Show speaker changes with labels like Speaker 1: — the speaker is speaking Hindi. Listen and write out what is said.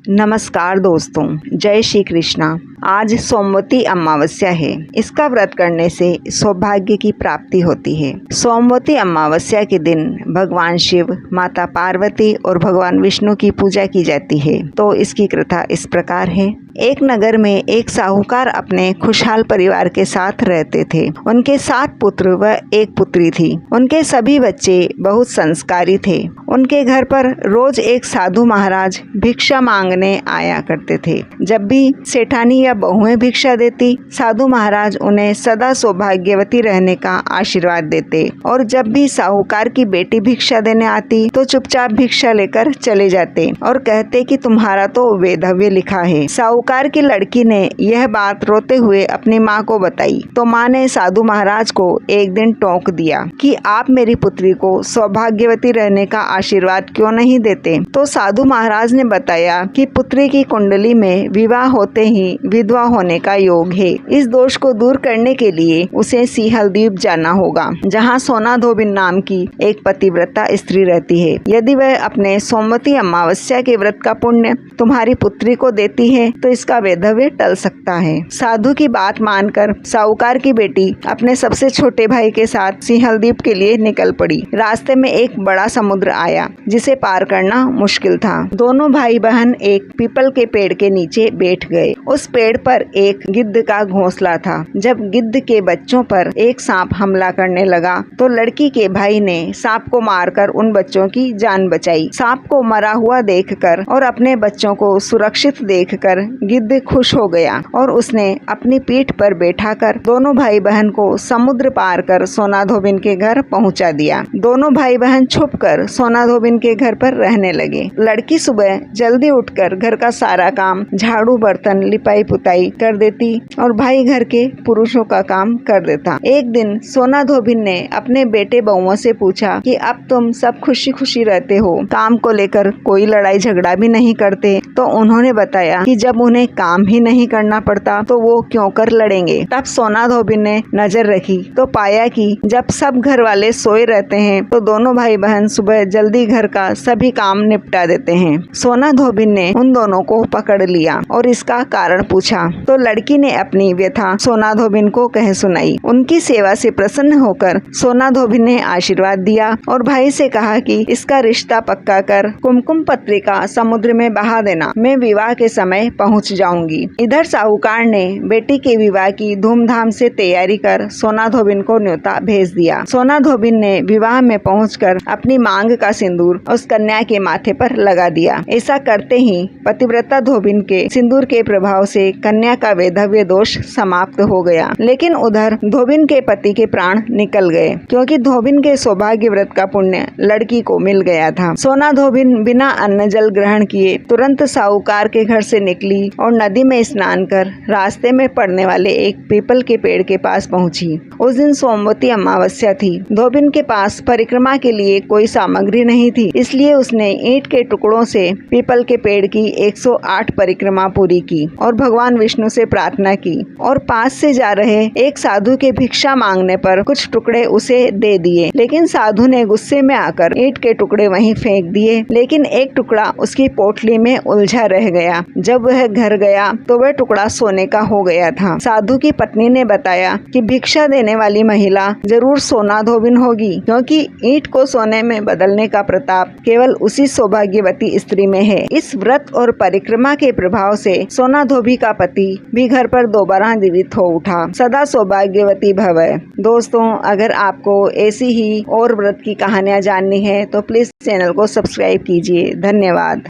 Speaker 1: नमस्कार दोस्तों, जय श्री कृष्णा। आज सोमवती अमावस्या है। इसका व्रत करने से सौभाग्य की प्राप्ति होती है। सोमवती अमावस्या के दिन भगवान शिव, माता पार्वती और भगवान विष्णु की पूजा की जाती है। तो इसकी कथा इस प्रकार है। एक नगर में एक साहूकार अपने खुशहाल परिवार के साथ रहते थे। उनके 7 पुत्र व 1 पुत्री थी। उनके सभी बच्चे बहुत संस्कारी थे। उनके घर पर रोज एक साधु महाराज भिक्षा मांगने आया करते थे। जब भी सेठानी या बहुएं भिक्षा देती, साधु महाराज उन्हें सदा सौभाग्यवती रहने का आशीर्वाद देते। और जब भी साहूकार की बेटी भिक्षा देने आती तो चुपचाप भिक्षा लेकर चले जाते और कहते कि तुम्हारा तो वैधव्य लिखा है। साहूकार की लड़की ने यह बात रोते हुए अपनी माँ को बताई तो माँ ने साधु महाराज को एक दिन टोक दिया कि आप मेरी पुत्री को सौभाग्यवती रहने का आशीर्वाद क्यों नहीं देते। तो साधु महाराज ने बताया कि पुत्री की कुंडली में विवाह होते ही विधवा होने का योग है। इस दोष को दूर करने के लिए उसे सिंहलद्वीप जाना होगा, जहाँ सोना धोबिन नाम की एक पतिव्रता स्त्री रहती है। यदि वह अपने सोमवती अमावस्या के व्रत का पुण्य तुम्हारी पुत्री को देती है तो इसका वैधव्य टल सकता है। साधु की बात मानकर साहूकार की बेटी अपने सबसे छोटे भाई के साथ सिंहलद्वीप के लिए निकल पड़ी। रास्ते में एक बड़ा समुद्र आया जिसे पार करना मुश्किल था। दोनों भाई बहन एक पीपल के पेड़ के नीचे बैठ गए। उस पेड़ पर एक गिद्ध का घोंसला था। जब गिद्ध के बच्चों पर एक सांप हमला करने लगा तो लड़की के भाई ने सांप को मारकर उन बच्चों की जान बचाई। सांप को मरा हुआ देखकर और अपने बच्चों को सुरक्षित देखकर गिद्ध खुश हो गया और उसने अपनी पीठ पर बैठाकर दोनों भाई बहन को समुद्र पार कर सोना धोबिन के घर पहुंचा दिया। दोनों भाई बहन छुपकर सोना धोबिन के घर पर रहने लगे। लड़की सुबह जल्दी उठकर घर का सारा काम, झाड़ू, बर्तन, लिपाई पुताई कर देती और भाई घर के पुरुषों का काम कर देता। एक दिन सोना धोबिन ने अपने बेटे बहुओं से पूछा कि अब तुम सब खुशी खुशी रहते हो, काम को लेकर कोई लड़ाई झगड़ा भी नहीं करते। तो उन्होंने बताया कि जब उन्हें काम ही नहीं करना पड़ता तो वो क्यों कर लड़ेंगे। तब सोना धोबिन ने नजर रखी तो पाया कि जब सब घर वाले सोए रहते हैं तो दोनों भाई बहन सुबह जल्दी घर का सभी काम निपटा देते हैं। सोना धोबिन ने उन दोनों को पकड़ लिया और इसका कारण पूछा तो लड़की ने अपनी व्यथा सोना धोबिन को कह सुनाई। उनकी सेवा से प्रसन्न होकर सोना धोबिन ने आशीर्वाद दिया और भाई से कहा कि इसका रिश्ता पक्का कर कुमकुम पत्रिका समुद्र में बहा देना, मैं विवाह के समय पहुंच जाऊंगी। इधर साहूकार ने बेटी के विवाह की धूमधाम से तैयारी कर सोना धोबिन को न्योता भेज दिया। सोना धोबिन ने विवाह में पहुंचकर अपनी मांग का सिंदूर उस कन्या के माथे पर लगा दिया। ऐसा करते ही पतिव्रता धोबिन के सिंदूर के प्रभाव से कन्या का वैधव्य दोष समाप्त हो गया। लेकिन उधर धोबिन के पति के प्राण निकल गए क्योंकि धोबिन के सौभाग्य व्रत का पुण्य लड़की को मिल गया था। सोना धोबिन बिना अन्न जल ग्रहण किए तुरंत साहूकार के घर से निकली और नदी में स्नान कर रास्ते में पड़ने वाले एक पीपल के पेड़ के पास पहुंची। उस दिन सोमवती अमावस्या थी। धोबिन के पास परिक्रमा के लिए कोई सामग्री नहीं थी, इसलिए उसने ईंट के टुकड़ों से पीपल के पेड़ की 108 परिक्रमा पूरी की और भगवान विष्णु से प्रार्थना की और पास से जा रहे एक साधु के भिक्षा मांगने पर कुछ टुकड़े उसे दे दिए। लेकिन साधु ने गुस्से में आकर ईंट के टुकड़े वहीं फेंक दिए। लेकिन एक टुकड़ा उसकी पोटली में उलझा रह गया। जब वह घर गया तो वह टुकड़ा सोने का हो गया था। साधु की पत्नी ने बताया कि भिक्षा देने वाली महिला जरूर सोना धोबिन होगी, क्योंकि ईंट को सोने में बदलने का प्रताप केवल उसी सौभाग्यवती स्त्री में है। इस व्रत और परिक्रमा के प्रभाव से सोना धोबी का पति भी घर पर दोबारा जीवित हो उठा। सदा सौभाग्यवती भव। दोस्तों, अगर आपको ऐसी ही और व्रत की कहानियाँ जाननी है तो प्लीज चैनल को सब्सक्राइब कीजिए। धन्यवाद।